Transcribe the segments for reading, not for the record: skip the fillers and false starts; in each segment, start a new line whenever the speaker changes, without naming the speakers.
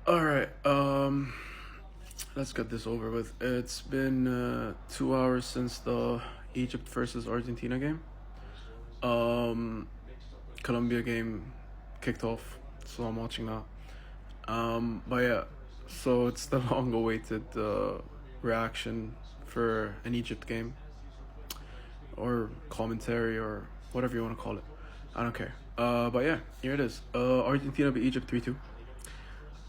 All right. Let's get this over with. It's been 2 hours since the Egypt versus Argentina game. Um, Colombia game kicked off, so I'm watching that. But yeah, so it's the long-awaited reaction for an Egypt game or commentary or whatever you want to call it. I don't care. But yeah, here it is. Argentina beat Egypt 3-2.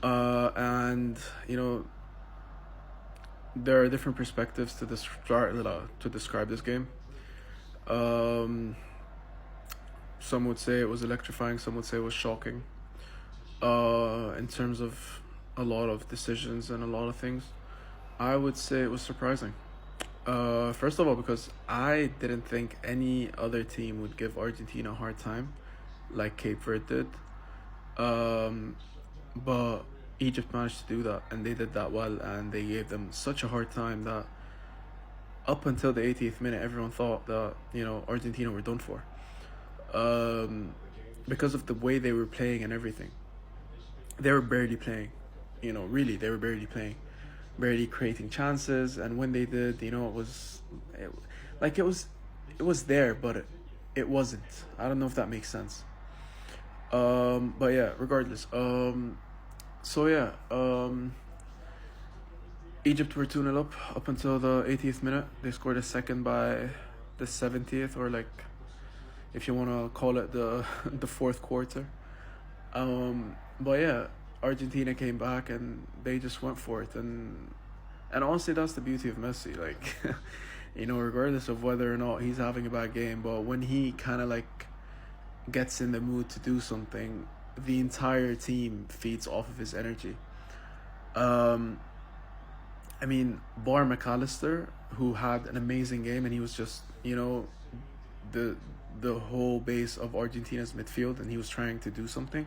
And you know there are different perspectives to describe this game. Um, some would say it was electrifying. Some would say it was shocking. In terms of a lot of decisions and a lot of things, I would say it was surprising. First of all, because I didn't think any other team would give Argentina a hard time, like Cape Verde did. Um, but Egypt managed to do that, and they did that well, and they gave them such a hard time that up until the 80th minute, everyone thought that Argentina were done for, um, because of the way they were playing and everything. They were barely playing, really, they were barely playing, barely creating chances, and when they did, it, like it was there, but it wasn't. I don't know if that makes sense. But yeah, regardless. So yeah, Egypt were 2-0 up until the 80th minute. They scored a second by the 70th, or like if you want to call it the the fourth quarter. But yeah, Argentina came back and they just went for it, and honestly, that's the beauty of Messi. Like, regardless of whether or not he's having a bad game, but when he kind of like gets in the mood to do something, the entire team feeds off of his energy. Um, I mean, Bar McAllister, who had an amazing game, and he was just the the whole base of Argentina's midfield, and he was trying to do something.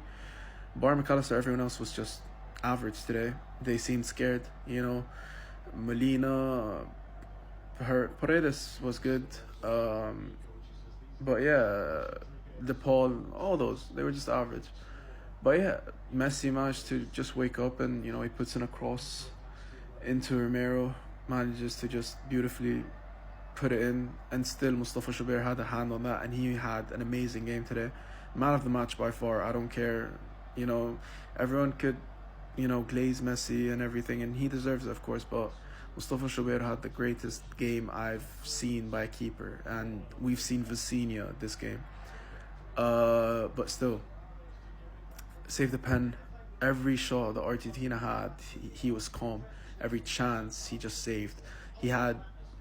Bar McAllister, everyone else was just average today. They seemed scared. Molina, Paredes was good, but yeah, DePaul, all those, they were just average. But yeah, Messi managed to just wake up, and he puts in a cross into Romero, manages to just beautifully put it in, and still Mustafa Shubair had a hand on that, and he had an amazing game today. Man of the match by far. I don't care. You know, everyone could, glaze Messi and everything, and he deserves it, of course, but Mustafa Shubair had the greatest game I've seen by a keeper, and we've seen Vicinha this game. But still, save the pen. Every shot that Argentina had, he was calm. Every chance he just saved. He had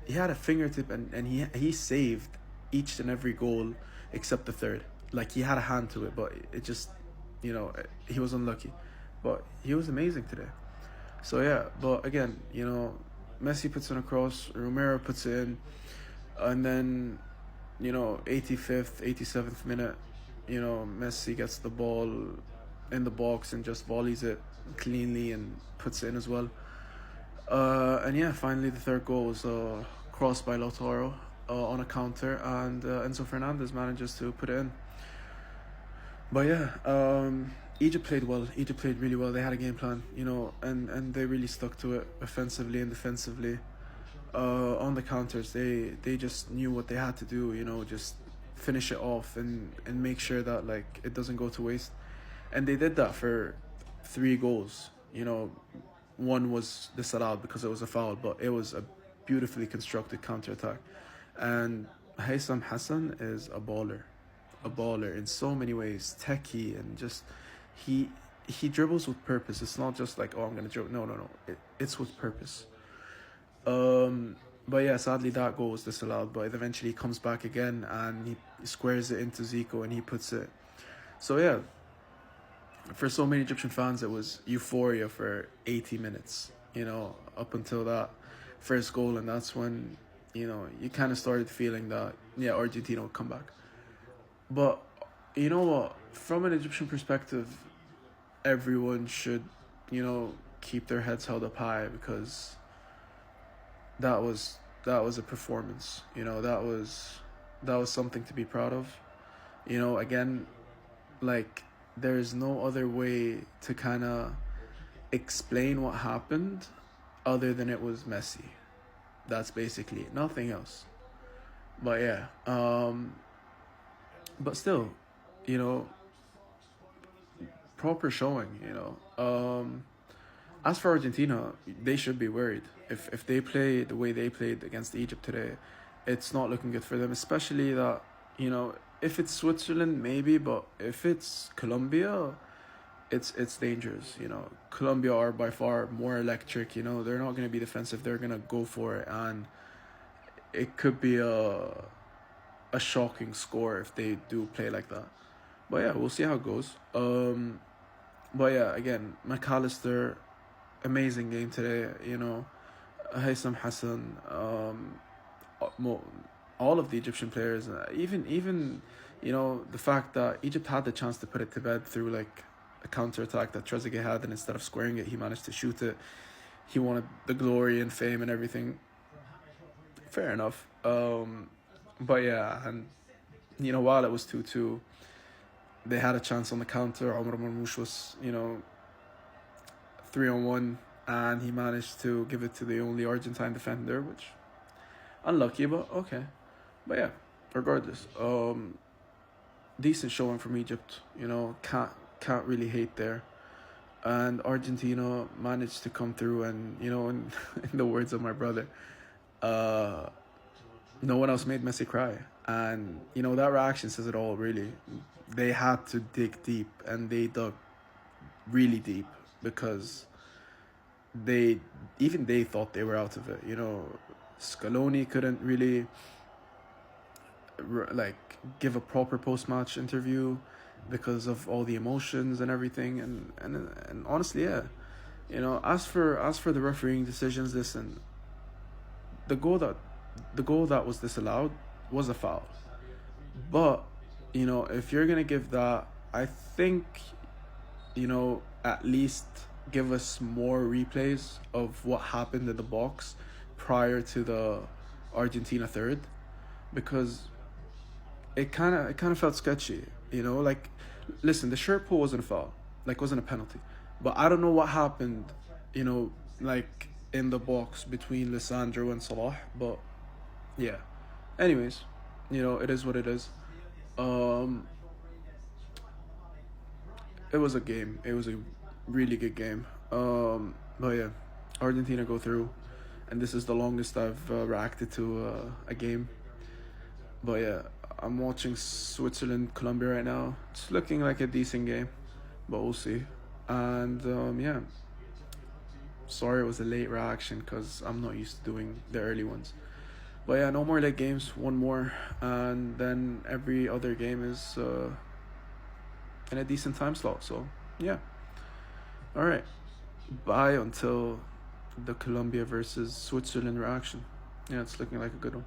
he had a fingertip, and he saved each and every goal except the third. Like, he had a hand to it, but it just he was unlucky. But he was amazing today. So yeah, but again, Messi puts in a cross, Romero puts it in, and then 85th, 87th minute, Messi gets the ball in the box and just volleys it cleanly and puts it in as well. And yeah, finally the third goal was crossed by Lautaro on a counter, and Enzo Fernandez manages to put it in. But yeah, Egypt played well. Egypt played really well. They had a game plan, and they really stuck to it offensively and defensively. On the counters, they just knew what they had to do. Just finish it off and make sure that like it doesn't go to waste. And they did that for 3 goals. One was disallowed because it was a foul, but it was a beautifully constructed counter attack. And Haysam Hassan is a baller in so many ways, techie, and just he he dribbles with purpose. It's not just like, oh, I'm gonna dribble. No, no, no. It's with purpose. But yeah, sadly that goal was disallowed. But eventually he comes back again and he squares it into Zico and he puts it. So yeah, for so many Egyptian fans, it was euphoria for 80 minutes. Up until that first goal, and that's when you kind of started feeling that, yeah, Argentina would come back. But you know what? From an Egyptian perspective, everyone should, keep their heads held up high, because that was a performance. That was something to be proud of. Again, like, there's no other way to kind of explain what happened other than it was messy. That's basically it. Nothing else. But yeah, but still, you know, proper showing. As for Argentina, they should be worried. If they play the way they played against Egypt today, it's not looking good for them. Especially that, if it's Switzerland, maybe, but if it's Colombia, it's dangerous. Colombia are by far more electric. They're not gonna be defensive. They're gonna go for it, and it could be a shocking score if they do play like that. But yeah, we'll see how it goes. But yeah, again, McAllister, amazing game today. Haitham Hassan, all of the Egyptian players, even the fact that Egypt had the chance to put it to bed through like a counter attack that Trezeguet had, and instead of squaring it, he managed to shoot it. He wanted the glory and fame and everything. Fair enough. But yeah, and while it was 2-2, they had a chance on the counter. Omar Marmoush was 3-on-1, and he managed to give it to the only Argentine defender, which unlucky, but okay. But yeah, regardless, decent showing from Egypt. Can't really hate there. And Argentina managed to come through, and in the words of my brother, no one else made Messi cry. And that reaction says it all, really. They had to dig deep, and they dug really deep, because they thought they were out of it. Scaloni couldn't really give a proper post-match interview because of all the emotions and everything, and honestly, yeah, as for the refereeing decisions, listen, the goal that was disallowed was a foul, but if you're gonna give that, I think at least give us more replays of what happened in the box prior to the Argentina third, because it kind of felt sketchy. Listen, the shirt pull wasn't a foul, wasn't a penalty, but I don't know what happened, in the box between Lisandro and Salah. But yeah, anyways, it is what it is. It was a game. It was a really good game. But yeah, Argentina go through, and this is the longest I've reacted to a game. But yeah, I'm watching Switzerland Colombia right now. It's looking like a decent game, but we'll see. And yeah, sorry it was a late reaction because I'm not used to doing the early ones. But yeah, no more late games. One more, and then every other game is in a decent time slot. So yeah, all right. Bye until the Colombia versus Switzerland reaction. Yeah, it's looking like a good one.